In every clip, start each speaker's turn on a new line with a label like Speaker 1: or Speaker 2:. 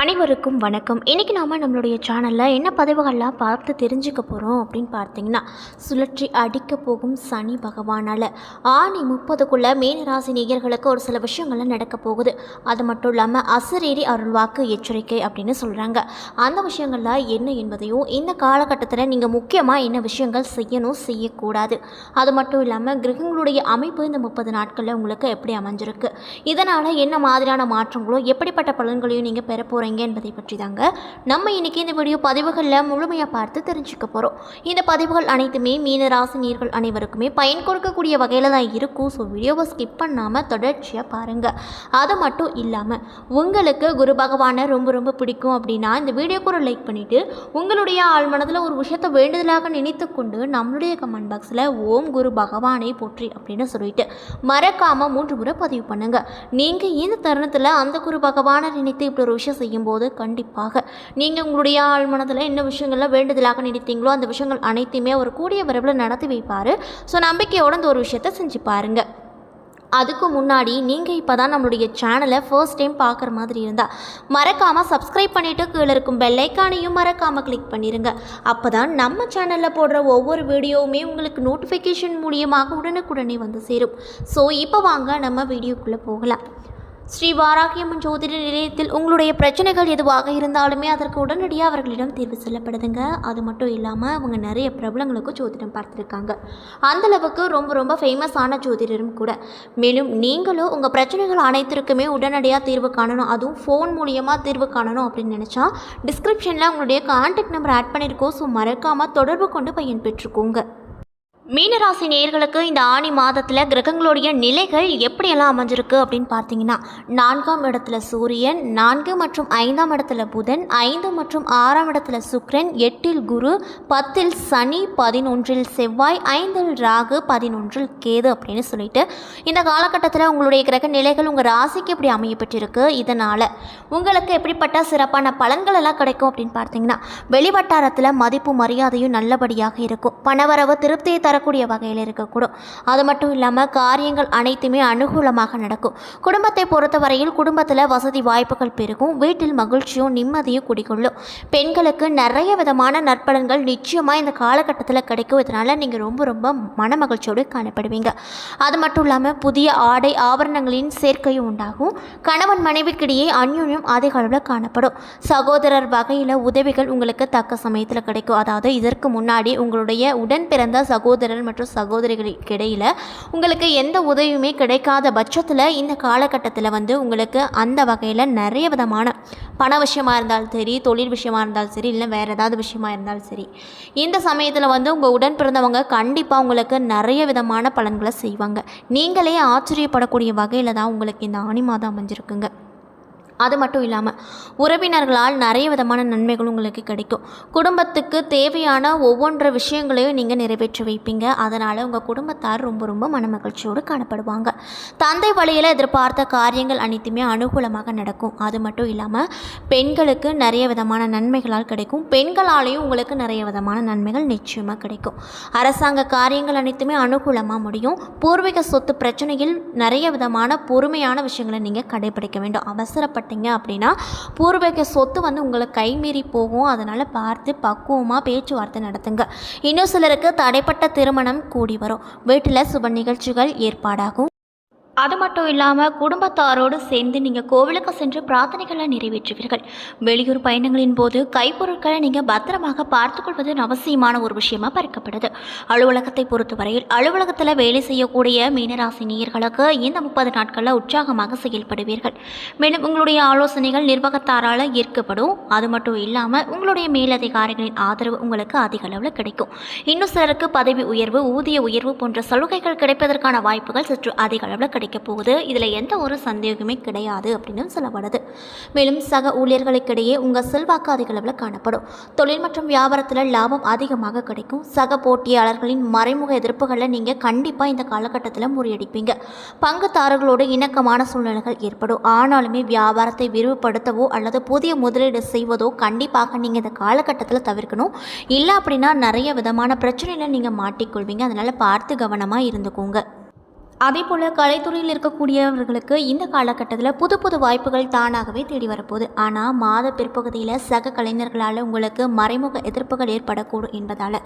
Speaker 1: அனைவருக்கும் வணக்கம். இன்றைக்கி நாம் நம்மளுடைய சேனலில் என்ன பதிவுகள்லாம் பார்த்து தெரிஞ்சுக்க போகிறோம் அப்படின்னு பார்த்தீங்கன்னா, சுழற்சி அடிக்க போகும் சனி பகவானால் ஆணி 30க்குள்ளே மீனராசி நேயர்களுக்கு ஒரு சில விஷயங்கள்லாம் நடக்க போகுது. அது மட்டும் இல்லாமல் அசரீரி அருள்வாக்கு எச்சரிக்கை அப்படின்னு சொல்கிறாங்க. அந்த விஷயங்கள்லாம் என்ன என்பதையும், இந்த காலகட்டத்தில் நீங்கள் முக்கியமாக என்ன விஷயங்கள் செய்யணும் செய்யக்கூடாது, அது மட்டும் இல்லாமல் கிரகங்களுடைய அமைப்பு இந்த 30 நாட்களில் உங்களுக்கு எப்படி அமைஞ்சிருக்கு, இதனால் என்ன மாதிரியான மாற்றங்களும் எப்படிப்பட்ட பலன்களையும் நீங்கள் பெற போகிறீங்க என்பதை பற்றி தாங்க நம்ம இன்னைக்கு இந்த வீடியோ பதிவுகளில் முழுமையாக பார்த்து தெரிஞ்சுக்க போகிறோம். இந்த பதிவுகள் அனைத்துமே மீன ராசி நேயர்கள் அனைவருக்குமே பயன் கொடுக்கக்கூடிய வகையில் தான் இருக்கும். ஸோ வீடியோவை ஸ்கிப் பண்ணாமல் தொடர்ச்சியாக பாருங்கள். அது மட்டும் இல்லாமல் உங்களுக்கு குரு பகவானை ரொம்ப ரொம்ப பிடிக்கும் அப்படின்னா இந்த வீடியோக்கு ஒரு லைக் பண்ணிவிட்டு உங்களுடைய ஆழ்மனதில் ஒரு விஷயத்தை வேண்டுதலாக நினைத்து கொண்டு நம்மளுடைய கமெண்ட் பாக்ஸில் ஓம் குரு பகவானை போற்றி அப்படின்னு சொல்லிட்டு மறக்காமல் 3 முறை பதிவு பண்ணுங்கள். நீங்கள் இந்த தருணத்தில் அந்த குரு பகவானை நினைத்து இப்படி ஒரு விஷயம் செய்யும்போது கண்டிப்பாக நீங்கள் உங்களுடைய ஆழ்மனதில் என்ன விஷயங்கள்லாம் வேண்டுதலாக நினைத்தீங்களோ அந்த விஷயங்கள் அனைத்தையுமே ஒரு கூடிய விரைவில் நடத்தி வைப்பார். ஸோ நம்பிக்கையோட இந்த ஒரு விஷயத்தை செஞ்சு பாருங்கள். அதுக்கு முன்னாடி நீங்கள் இப்போ தான் நம்மளுடைய சேனலை ஃபர்ஸ்ட் டைம் பார்க்குற மாதிரி இருந்தால் மறக்காமல் சப்ஸ்கிரைப் பண்ணிவிட்டு கீழே இருக்கும் பெல்லைக்கானையும் மறக்காமல் கிளிக் பண்ணிடுங்க. அப்போ தான் நம்ம சேனலில் போடுற ஒவ்வொரு வீடியோவுமே உங்களுக்கு நோட்டிஃபிகேஷன் மூலியமாக உடனுக்குடனே வந்து சேரும். ஸோ இப்போ வாங்க நம்ம வீடியோக்குள்ளே போகலாம். ஸ்ரீ வாராகியம்மன் ஜோதிட நிலையத்தில் உங்களுடைய பிரச்சனைகள் எதுவாக இருந்தாலுமே அதற்கு உடனடியாக அவர்களிடம் தீர்வு சொல்லப்படுதுங்க. அது மட்டும் இல்லாமல் அவங்க நிறைய பிரபலங்களுக்கு ஜோதிடம் பார்த்துருக்காங்க. அந்தளவுக்கு ரொம்ப ரொம்ப ஃபேமஸான ஜோதிடரும் கூட. மேலும் நீங்களும் உங்கள் பிரச்சனைகள் அனைத்திற்குமே உடனடியாக தீர்வு காணணும், அதுவும் ஃபோன் மூலியமாக தீர்வு காணணும் அப்படின்னு நினச்சா டிஸ்கிரிப்ஷனில் உங்களுடைய கான்டாக்ட் நம்பர் ஆட் பண்ணியிருக்கோம். ஸோ மறக்காமல் தொடர்பு கொண்டு பயன் பெற்றுக்கோங்க. மீனராசி நேயர்களுக்கு இந்த ஆணி மாதத்தில் கிரகங்களுடைய நிலைகள் எப்படியெல்லாம் அமைஞ்சிருக்கு அப்படின்னு பார்த்தீங்கன்னா, 4ஆம் இடத்துல சூரியன், 4 மற்றும் 5ஆம் இடத்துல புதன், 5 மற்றும் 6ஆம் இடத்துல சுக்கிரன், 8இல் குரு, 10இல் சனி, 11இல் செவ்வாய், 5இல் ராகு, 11இல் கேது அப்படின்னு சொல்லிட்டு இந்த காலகட்டத்தில் உங்களுடைய கிரக நிலைகள் உங்கள் ராசிக்கு எப்படி அமையப்பட்டிருக்கு, இதனால் உங்களுக்கு எப்படிப்பட்ட சிறப்பான பலன்கள் எல்லாம் கிடைக்கும் அப்படின்னு பார்த்தீங்கன்னா, வெளிவட்டாரத்தில் மதிப்பு மரியாதையும் நல்லபடியாக இருக்கும். பணவரவு திருப்தியை தரக்கூடிய வகையில் இருக்கக்கூடும். அது மட்டும் இல்லாமல் காரியங்கள் அனைத்துமே அனுகூலமாக நடக்கும். குடும்பத்தை பொறுத்தவரையில் குடும்பத்தில் வசதி வாய்ப்புகள் பெருகும். வீட்டில் மகிழ்ச்சியும் நிம்மதியும் குடிக்கொள்ளும். பெண்களுக்கு நிறைய விதமான நற்பலன்கள் நிச்சயமாக இந்த காலகட்டத்தில் கிடைக்கும். இதனால் நீங்கள் ரொம்ப ரொம்ப மன மகிழ்ச்சியோடு காணப்படுவீங்க. அது மட்டும் இல்லாமல் புதிய ஆடை ஆபரணங்களின் சேர்க்கையும் உண்டாகும். கணவன் மனைவிக்கிடையே அந்யோன்யம் அதிக அளவில் காணப்படும். சகோதரர் வகையில் உதவிகள் உங்களுக்கு தக்க சமயத்தில் கிடைக்கும். அதாவது இதற்கு முன்னாடி உங்களுடைய உடன் பிறந்த சகோதரர் மற்றும் சகோதரிகளுக்கு இடையில் உங்களுக்கு எந்த உதவியுமே கிடைக்காத பட்சத்தில் இந்த காலகட்டத்தில் உங்களுக்கு அந்த வகையில் நிறைய விதமான பண விஷயமாக இருந்தாலும் சரி, தொழில் விஷயமாக இருந்தாலும் சரி, இல்லை வேறு ஏதாவது விஷயமா இருந்தாலும் சரி, இந்த சமயத்தில் உங்கள் உடன் பிறந்தவங்க கண்டிப்பாக உங்களுக்கு நிறைய விதமான பலன்களை செய்வாங்க. நீங்களே ஆச்சரியப்படக்கூடிய வகையில் தான் உங்களுக்கு இந்த ஆணி மாதம் அமைஞ்சிருக்குங்க. அது மட்டும் இல்லாமல் உறவினர்களால் நிறைய விதமான நன்மைகள் உங்களுக்கு கிடைக்கும். குடும்பத்துக்கு தேவையான ஒவ்வொன்ற விஷயங்களையும் நீங்கள் நிறைவேற்றி வைப்பீங்க. அதனால் உங்கள் குடும்பத்தார் ரொம்ப ரொம்ப மனமகிழ்ச்சியோடு காணப்படுவாங்க. தந்தை வழியில் எதிர்பார்த்த காரியங்கள் அனைத்துமே அனுகூலமாக நடக்கும். அது மட்டும் இல்லாமல் பெண்களுக்கு நிறைய விதமான நன்மைகளால் கிடைக்கும். பெண்களாலேயும் உங்களுக்கு நிறைய விதமான நன்மைகள் நிச்சயமாக கிடைக்கும். அரசாங்க காரியங்கள் அனைத்துமே அனுகூலமாக முடியும். பூர்வீக சொத்து பிரச்சனையில் நிறைய விதமான பொறுமையான விஷயங்களை நீங்கள் கடைபிடிக்க வேண்டும். அவசரப்பட்டீங்க அப்படின்னா பூர்வீக சொத்து உங்களுக்கு கைமீறி போகும். அதனால் பார்த்து பக்குவமாக பேச்சுவார்த்தை நடத்துங்க. இன்னும் சிலருக்கு தடைப்பட்ட திருமணம் கூடி வரும். வீட்டில் சுப நிகழ்ச்சிகள் ஏற்பாடாகும். அது மட்டும் இல்லாமல் குடும்பத்தாரோடு சேர்ந்து நீங்கள் கோவிலுக்கு சென்று பிரார்த்தனைகளை நிறைவேற்றுவீர்கள். வெளியூர் பயணங்களின் போது கைப்பொருட்களை நீங்கள் பத்திரமாக பார்த்துக்கொள்வது அவசியமான ஒரு விஷயமாக பார்க்கப்படுது. அலுவலகத்தை பொறுத்தவரையில் அலுவலகத்தில் வேலை செய்யக்கூடிய மீனராசி நேயர்களுக்கு இந்த 30 நாட்களில் உற்சாகமாக செயல்படுவீர்கள். மேலும் உங்களுடைய ஆலோசனைகள் நிர்வாகத்தாரால் ஏற்கப்படும். அது மட்டும் இல்லாமல் உங்களுடைய மேலதிகாரிகளின் ஆதரவு உங்களுக்கு அதிக அளவில் கிடைக்கும். இன்னும் சிலருக்கு பதவி உயர்வு, ஊதிய உயர்வு போன்ற சலுகைகள் கிடைப்பதற்கான வாய்ப்புகள் சற்று அதிக அளவில் கிடைக்க போகுது. இதில் எந்த ஒரு சந்தேகமே கிடையாது அப்படின்னு சொல்லப்படுது. மேலும் சக ஊழியர்களுக்கிடையே உங்கள் செல்வாக்கு அதிக அளவில் காணப்படும். தொழில் மற்றும் வியாபாரத்தில் லாபம் அதிகமாக கிடைக்கும். சக போட்டியாளர்களின் மறைமுக எதிர்ப்புகளை நீங்கள் கண்டிப்பாக இந்த காலகட்டத்தில் முறியடிப்பீங்க. பங்குதாரர்களோடு இணக்கமான சூழ்நிலைகள் ஏற்படும். ஆனாலுமே வியாபாரத்தை விரிவுபடுத்தவோ அல்லது புதிய முதலீடு செய்வதோ கண்டிப்பாக நீங்கள் இந்த காலகட்டத்தில் தவிர்க்கணும். இல்லை அப்படின்னா நிறைய விதமான பிரச்சனைகளை நீங்கள் மாட்டிக்கொள்வீங்க. அதனால் பார்த்து கவனமாக இருந்துக்கோங்க. அதேபோல் கலைத்துறையில் இருக்கக்கூடியவர்களுக்கு இந்த காலகட்டத்தில் புது புது வாய்ப்புகள் தானாகவே தேடி வரப்போகுது. ஆனால் மாத பிற்பகுதியில் சக கலைஞர்களால் உங்களுக்கு மறைமுக எதிர்ப்புகள் ஏற்படக்கூடும் என்பதால்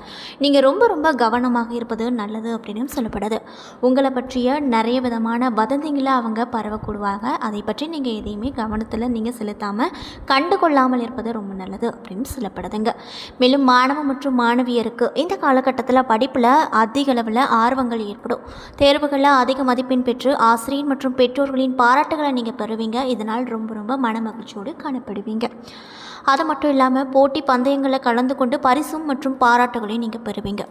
Speaker 1: நீங்கள் ரொம்ப ரொம்ப கவனமாக இருப்பது நல்லது அப்படின்னு சொல்லப்படுது. உங்களை பற்றிய நிறைய விதமான வதந்திகளை அவங்க பரவக்கூடுவாங்க. அதை பற்றி நீங்கள் எதையுமே கவனத்தில் நீங்கள் செலுத்தாமல் கண்டுகொள்ளாமல் இருப்பது ரொம்ப நல்லது அப்படின்னு சொல்லப்படுதுங்க. மேலும் மாணவ மற்றும் மாணவியருக்கு இந்த காலகட்டத்தில் படிப்பில் அதிக அளவில் ஆர்வங்கள் ஏற்படும். தேர்வுகளில் அதிக மதிப்பெண் பெற்று ஆசிரியர் மற்றும் பெற்றோர்களின் பாராட்டுகளை நீங்கள் பெறுவீங்க. இதனால் ரொம்ப ரொம்ப மன மகிழ்ச்சியோடு காணப்படுவீங்க. அது மட்டும் இல்லாமல் போட்டி பந்தயங்களில் கலந்து கொண்டு பரிசும் மற்றும் பாராட்டுகளையும் நீங்கள் பெறுவீங்க.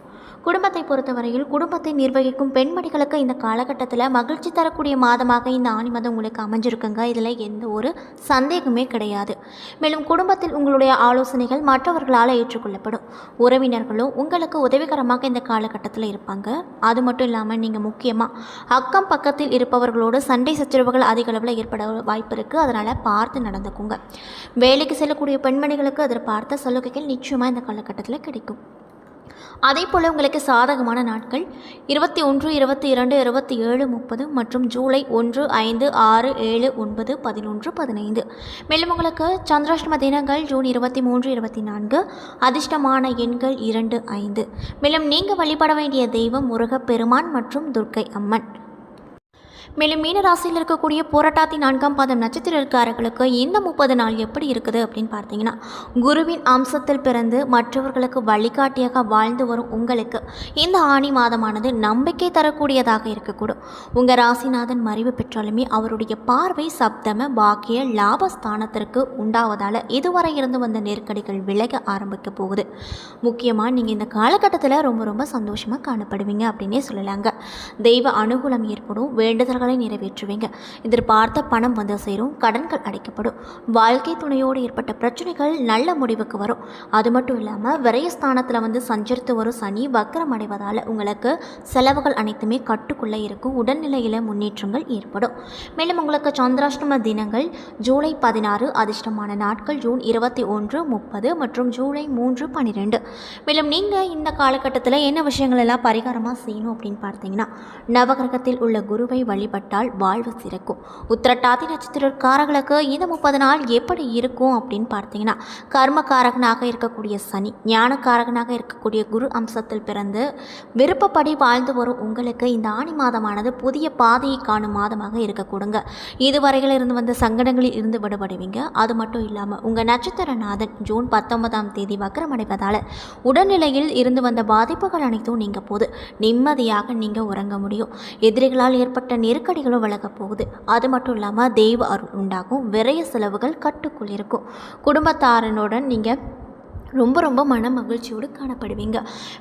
Speaker 1: குடும்பத்தை பொறுத்தவரையில் குடும்பத்தை நிர்வகிக்கும் பெண்மணிகளுக்கு இந்த காலகட்டத்தில் மகிழ்ச்சி தரக்கூடிய மாதமாக இந்த ஆணி மாதம் உங்களுக்கு அமைஞ்சிருக்குங்க. இதில் எந்த ஒரு சந்தேகமே கிடையாது. மேலும் குடும்பத்தில் உங்களுடைய ஆலோசனைகள் மற்றவர்களால் ஏற்றுக்கொள்ளப்படும். உறவினர்களும் உங்களுக்கு உதவிகரமாக இந்த காலகட்டத்தில் இருப்பாங்க. அது மட்டும் இல்லாமல் நீங்கள் முக்கியமாக அக்கம் பக்கத்தில் இருப்பவர்களோடு சண்டை சச்சரவுகள் அதிக அளவில் ஏற்பட வாய்ப்பு இருக்குது. அதனால் பார்த்து நடந்துக்குங்க. வேலைக்கு செல்லக்கூடிய பெண்மணிகளுக்கு அதில் பார்த்த சலுகைகள் நிச்சயமாக இந்த காலகட்டத்தில் கிடைக்கும். அதே போல் உங்களுக்கு சாதகமான நாட்கள் 21, 22, 27, 30 மற்றும் ஜூலை 1, 5, 6, 7, 9, 11, 15. மேலும் உங்களுக்கு சந்திராஷ்டம தினங்கள் ஜூன் 23, 24. அதிர்ஷ்டமான எண்கள் 2, 5. மேலும் நீங்கள் வழிபட வேண்டிய தெய்வம் முருகப்பெருமான் மற்றும் துர்க்கை அம்மன். மேலும் மீன ராசியில் இருக்கக்கூடிய புரட்டாதி 4ஆம் பாதம் நட்சத்திரக்காரர்களுக்கு இந்த 30 நாள் எப்படி இருக்குது அப்படின்னு பார்த்தீங்கன்னா, குருவின் அம்சத்தில் பிறந்து மற்றவர்களுக்கு வழிகாட்டியாக வாழ்ந்து வரும் உங்களுக்கு இந்த ஆணி மாதமானது நம்பிக்கை தரக்கூடியதாக இருக்கக்கூடும். உங்கள் ராசிநாதன் மறைவு பெற்றாலுமே அவருடைய பார்வை சப்தம பாக்கிய லாபஸ்தானத்திற்கு உண்டாவதால் இதுவரை இருந்து வந்த நெருக்கடிகள் விலக ஆரம்பிக்க போகுது. முக்கியமாக நீங்கள் இந்த காலகட்டத்தில் ரொம்ப ரொம்ப சந்தோஷமாக காணப்படுவீங்க அப்படின்னே சொல்லலாங்க. தெய்வ அனுகூலம் ஏற்படும். வேண்டுதல்கள் நிறைவேற்றுவீங்க. எதிர்பார்த்த பணம் வந்து சேரும். கடன்கள் அடைக்கப்படும். வாழ்க்கை துணையோடு ஏற்பட்ட பிரச்சனைகள் நல்ல முடிவுக்கு வரும். அது மட்டும் இல்லாமல் விரயஸ்தானத்தில் வந்து சஞ்சரித்து வரும் சனி வக்ரம் அடைவதால் உங்களுக்கு செலவுகள் அனைத்துமே கட்டுக்குள்ளே இருக்கும். உடல்நிலையில் முன்னேற்றங்கள் ஏற்படும். மேலும் உங்களுக்கு சந்திராஷ்டம தினங்கள் ஜூலை 16. அதிர்ஷ்டமான நாட்கள் ஜூன் 21, 30 மற்றும் ஜூலை 3, 12. மேலும் நீங்கள் இந்த காலகட்டத்தில் என்ன விஷயங்கள் எல்லாம் பரிகாரமாக செய்யணும் அப்படின்னு பார்த்தீங்கன்னா, நவகிரகத்தில் உள்ள குருவை வழிபட்டால் வாழ்வு சிறக்கும். உத்திரட்டாதி நட்சத்திரக்காரர்களுக்கு இந்த 30 நாள் எப்படி இருக்கும் அப்படின்னு பார்த்தீங்கன்னா, கர்மகாரகனாக இருக்கக்கூடிய சனி, ஞானக்காரகனாக இருக்கக்கூடிய குரு அம்சத்தில் பிறந்து விருப்பப்படி வாழ்ந்து வரும் உங்களுக்கு இந்த ஆணி மாதமானது புதிய பாதையை காணும் மாதமாக இருக்கக்கூடுங்க. இதுவரையில் இருந்து வந்த சங்கடங்களில் இருந்து விடுபடுவீங்க. அது மட்டும் இல்லாமல் உங்கள் நட்சத்திரநாதன் ஜூன் 19ஆம் தேதி வக்ரமடைவதால் உடல்நிலையில் இருந்து வந்த பாதிப்புகள் அனைத்தும் நீங்க போது நிம்மதியாக நீங்கள் உறங்க முடியும். எதிரிகளால் ஏற்பட்ட நெருக்கடிகளும் விலகப் போகுது. அது மட்டும் இல்லாமல் தெய்வ அருள் உண்டாகும். விரைய செலவுகள் கட்டுக்குள் இருக்கும். குடும்பத்தாரனுடன் நீங்கள் ரொம்ப ரொம்ப மன மகிழ்ச்சியோடு காணப்படுவீங்க.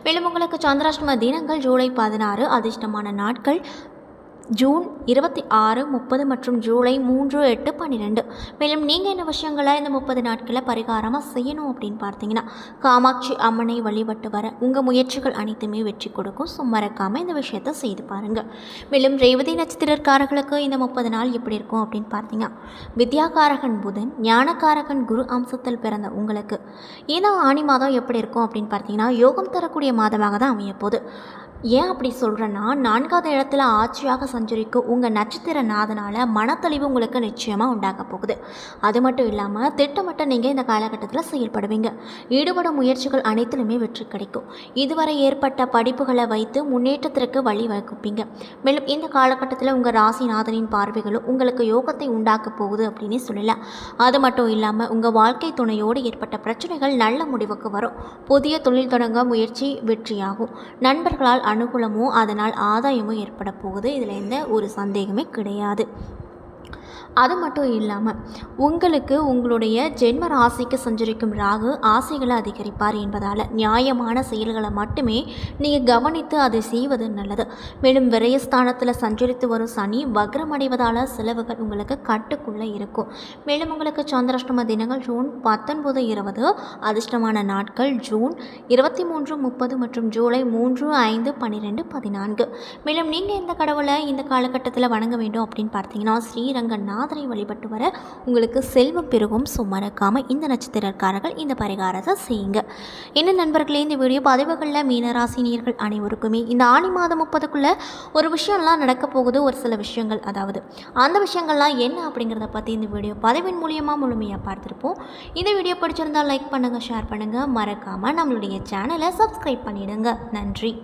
Speaker 1: மேலும் உங்களுக்கு சந்திராஷ்டம தினங்கள் ஜூலை 16. அதிர்ஷ்டமான நாட்கள் ஜூன் 26, 30 மற்றும் ஜூலை 3, 8, 12. மேலும் நீங்கள் என்ன விஷயங்களை இந்த 30 நாட்களில் பரிகாரமாக செய்யணும் அப்படின்னு பார்த்தீங்கன்னா, காமாட்சி அம்மனை வழிபட்டு வர உங்கள் முயற்சிகள் அனைத்துமே வெற்றி கொடுக்கும். மறக்காமல் இந்த விஷயத்தை செய்து பாருங்கள். மேலும் ரேவதி நட்சத்திரக்காரர்களுக்கு இந்த 30 நாள் எப்படி இருக்கும் அப்படின்னு பார்த்தீங்கன்னா, வித்யாகாரகன் புதன், ஞானக்காரகன் குரு அம்சத்தில் பிறந்த உங்களுக்கு இந்த ஆணி மாதம் எப்படி இருக்கும் அப்படின்னு பார்த்தீங்கன்னா, யோகம் தரக்கூடிய மாதமாக தான் அமையப்போகுது. ஏன் அப்படி சொல்கிறேன்னா, 4ஆவது இடத்துல ஆட்சியாக சஞ்சரிக்கும் உங்கள் நட்சத்திர நாதனால் மனத்தெளிவு உங்களுக்கு நிச்சயமாக உண்டாக போகுது. அது மட்டும் இல்லாமல் திட்டமிட்ட நீங்கள் இந்த காலகட்டத்தில் செயல்படுவீங்க. ஈடுபடும் முயற்சிகள் அனைத்திலுமே வெற்றி கிடைக்கும். இதுவரை ஏற்பட்ட படிப்புகளை வைத்து முன்னேற்றத்திற்கு வழிவகுப்பீங்க. மேலும் இந்த காலகட்டத்தில் உங்கள் ராசிநாதனின் பார்வைகளும் உங்களுக்கு யோகத்தை உண்டாக்க போகுது அப்படின்னு சொல்லலாம். அது மட்டும் இல்லாமல் உங்கள் வாழ்க்கை துணையோடு ஏற்பட்ட பிரச்சனைகள் நல்ல முடிவுக்கு வரும். புதிய தொழில் தொடங்க முயற்சி வெற்றியாகும். நண்பர்களால் அனுகூலமும் அதனால் ஆதாயமும் ஏற்பட போகுது. இதில் எந்த ஒரு சந்தேகமே கிடையாது. அது மட்டும் இல்லாமல் உங்களுக்கு உங்களுடைய ஜென்ம ராசிக்கு சஞ்சரிக்கும் ராகு ஆசைகளை அதிகரிப்பார் என்பதால் நியாயமான செயல்களை மட்டுமே நீங்கள் கவனித்து அதை செய்வது நல்லது. மேலும் விரயஸ்தானத்தில் சஞ்சரித்து வரும் சனி வக்ரமடைவதால் செலவுகள் உங்களுக்கு கட்டுக்குள்ளே இருக்கும். மேலும் உங்களுக்கு சந்திராஷ்டம தினங்கள் ஜூன் 19, 20. அதிர்ஷ்டமான நாட்கள் ஜூன் 23, 30 மற்றும் ஜூலை 3, 5, 12, 14. மேலும் நீங்கள் இந்த கடவுளை இந்த காலகட்டத்தில் வணங்க வேண்டும் அப்படின்னு பார்த்தீங்கன்னா, ஸ்ரீரங்க நாதரை வழிபட்டு வர உங்களுக்கு செல்வம் பெருகும். ஸோ மறக்காமல் இந்த நட்சத்திரக்காரர்கள் இந்த பரிகாரத்தை செய்யுங்க. என்ன நண்பர்களே, இந்த வீடியோ பதிவுகளில் மீனராசினியர்கள் அனைவருக்குமே இந்த ஆனி மாதம் 30க்குள்ளே ஒரு விஷயம்லாம் நடக்க போகுது. ஒரு சில விஷயங்கள், அதாவது அந்த விஷயங்கள்லாம் என்ன அப்படிங்கிறத பற்றி இந்த வீடியோ பதிவின் மூலியமாக முழுமையாக பார்த்துருப்போம். இந்த வீடியோ பிடிச்சிருந்தால் லைக் பண்ணுங்கள், ஷேர் பண்ணுங்கள், மறக்காமல் நம்மளுடைய சேனலை சப்ஸ்கிரைப் பண்ணிடுங்க. நன்றி.